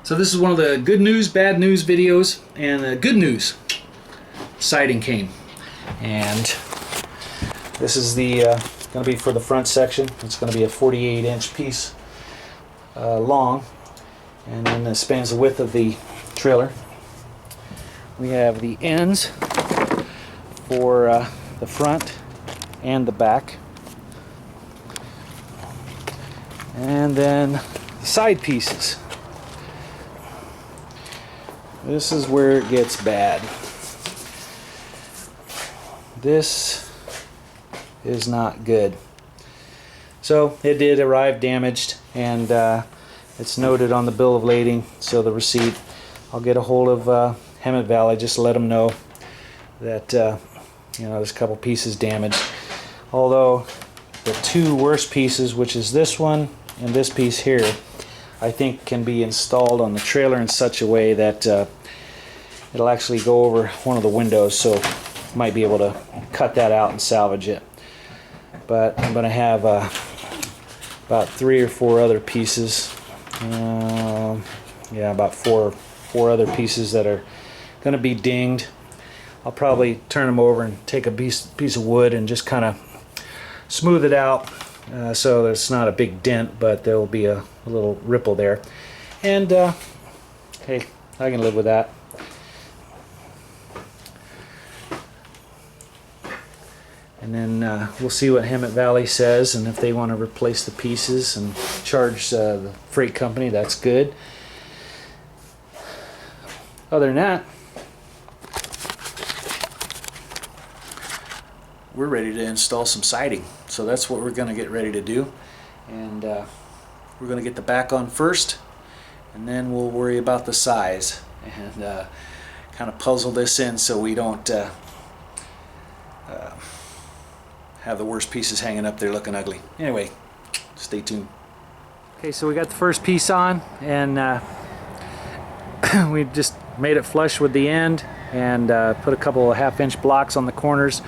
So this is one of the good news, bad news videos, and the good news, siding came. And this is the going to be for the front section. It's going to be a 48-inch piece long, and then it spans the width of the trailer. We have the ends for the front and the back, and then the side pieces. This is where it gets bad. This is not good. So it did arrive damaged, and it's noted on the bill of lading, so the receipt. I'll get a hold of Hemet Valley, just let them know that you know, there's a couple pieces damaged. Although the two worst pieces, which is this one and this piece here, I think can be installed on the trailer in such a way that it'll actually go over one of the windows, so might be able to cut that out and salvage it. But I'm going to have about 3 or 4 other pieces. Yeah, about four other pieces that are going to be dinged. I'll probably turn them over and take a piece of wood and just kind of smooth it out so that it's not a big dent, but there will be a little ripple there. And hey, I can live with that. And then we'll see what Hemet Valley says, and if they want to replace the pieces and charge the freight company, that's good. Other than that, we're ready to install some siding. So that's what we're going to get ready to do. And we're going to get the back on first, and then we'll worry about the size and kind of puzzle this in so we don't have the worst pieces hanging up there looking ugly. Anyway, stay tuned. Okay, so we got the first piece on, and we just made it flush with the end, and put a couple of 1/2-inch blocks on the corners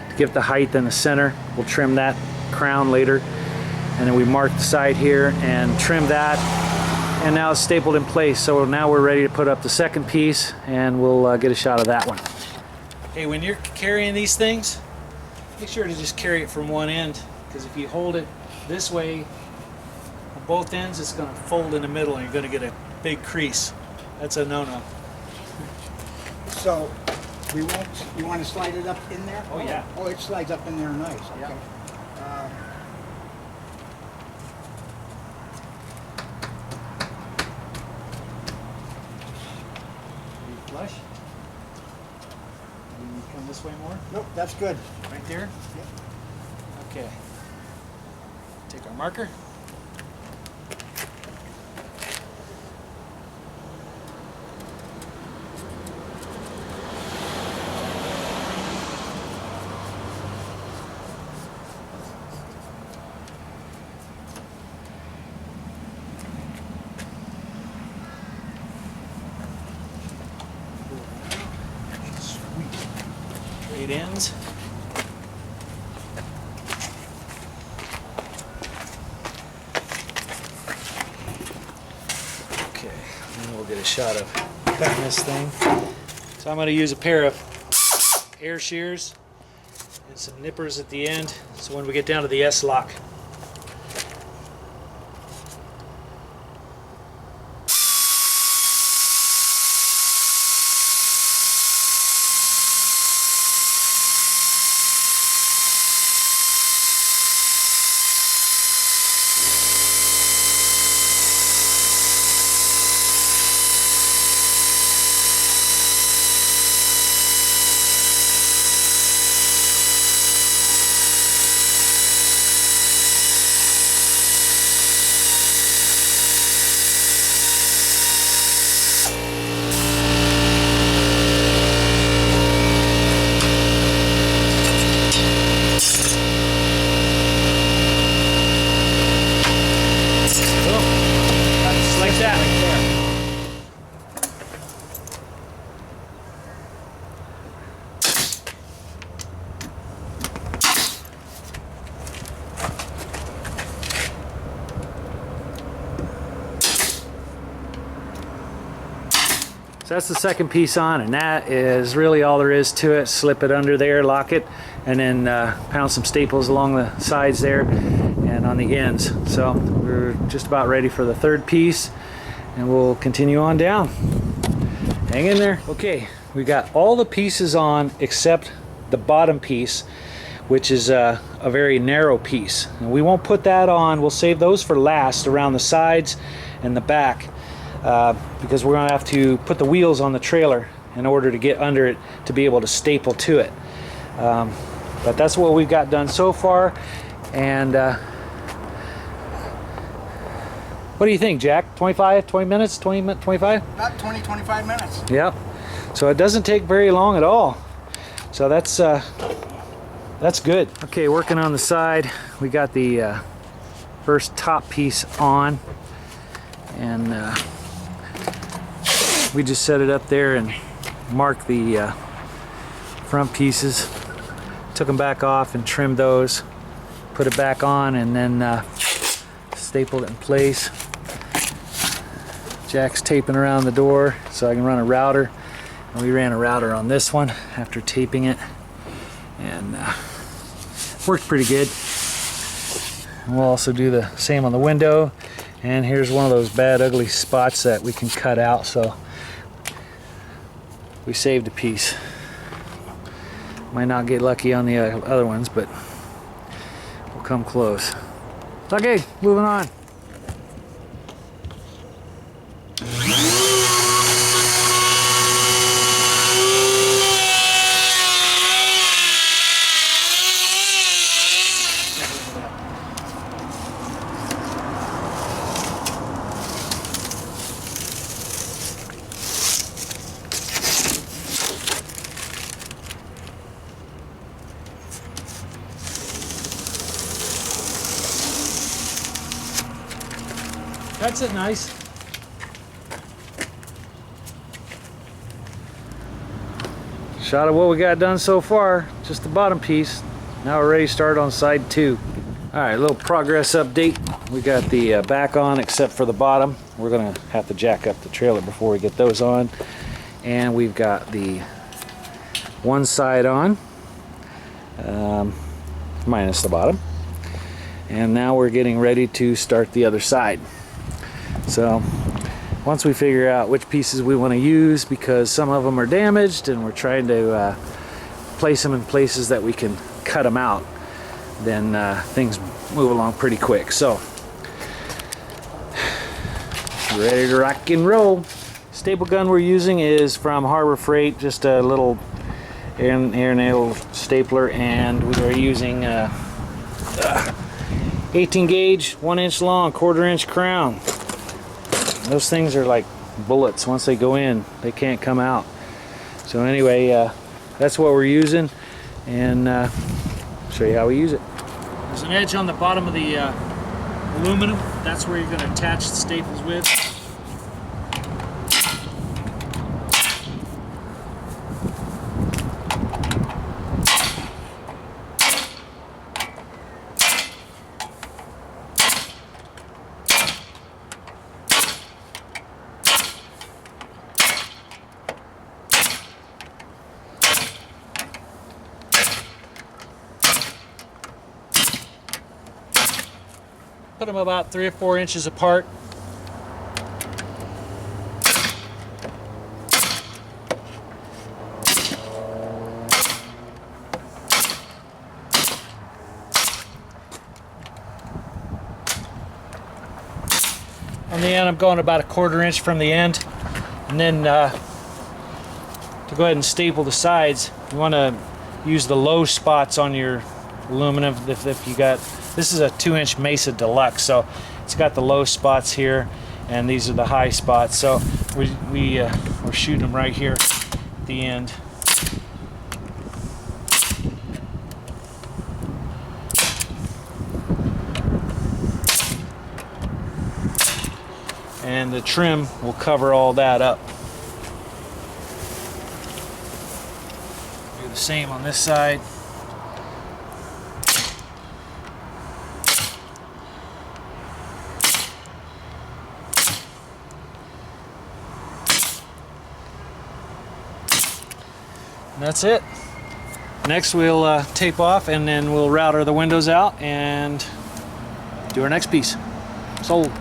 to give the height in the center. We'll trim that crown later, and then we marked the side here and trimmed that, and now it's stapled in place. So now we're ready to put up the second piece, and we'll get a shot of that one. Hey, when you're carrying these things, make sure to just carry it from one end, because if you hold it this way on both ends, it's going to fold in the middle and you're going to get a big crease. That's a no-no. So we won't. You want to slide it up in there? Oh yeah. Oh, it slides up in there nice. Okay. Yeah. Flush. You come this way more? Nope, that's good. Right there? Yep. Okay. Take our marker. Straight ends. Okay, and we'll get a shot of cutting this thing. So I'm going to use a pair of air shears and some nippers at the end, so when we get down to the S-lock, So that's the second piece on, and that is really all there is to it. Slip it under there, lock it, and then pound some staples along the sides there and on the ends. So we're just about ready for the third piece, and we'll continue on down. Hang in there. Okay, we got all the pieces on except the bottom piece, which is a very narrow piece. And we won't put that on. We'll save those for last, around the sides and the back, because we're going to have to put the wheels on the trailer in order to get under it to be able to staple to it. But that's what we've got done so far. And what do you think, Jack? 20 minutes? 25? About 20, 25 minutes. Yep. So it doesn't take very long at all. So that's good. Okay, working on the side. We got the first top piece on, and we just set it up there and marked the front pieces. Took them back off and trimmed those. Put it back on, and then stapled it in place. Jack's taping around the door so I can run a router. And we ran a router on this one after taping it, and worked pretty good. And we'll also do the same on the window. And here's one of those bad ugly spots that we can cut out, so we saved a piece. Might not get lucky on the other ones, but we'll come close. Okay, moving on. That's it, nice. Shot of what we got done so far, just the bottom piece. Now we're ready to start on side 2. All right, a little progress update. We got the back on except for the bottom. We're gonna have to jack up the trailer before we get those on. And we've got the one side on, minus the bottom. And now we're getting ready to start the other side. So once we figure out which pieces we want to use, because some of them are damaged and we're trying to place them in places that we can cut them out, then things move along pretty quick. So ready to rock and roll. Staple gun we're using is from Harbor Freight, just a little air nail stapler, and we are using 18 gauge, 1 inch long, 1/4 inch crown. Those things are like bullets. Once they go in, they can't come out. So anyway, that's what we're using, and show you how we use it. There's an edge on the bottom of the aluminum. That's where you're going to attach the staples with. Put them about 3 or 4 inches apart. On the end, I'm going about 1/4 inch from the end, and then to go ahead and staple the sides, you want to use the low spots on your aluminum. If you got, this is a 2-inch Mesa Deluxe, so it's got the low spots here, and these are the high spots. So we're shooting them right here at the end. And the trim will cover all that up. Do the same on this side. That's it. Next we'll tape off and then we'll router the windows out and do our next piece. Sold.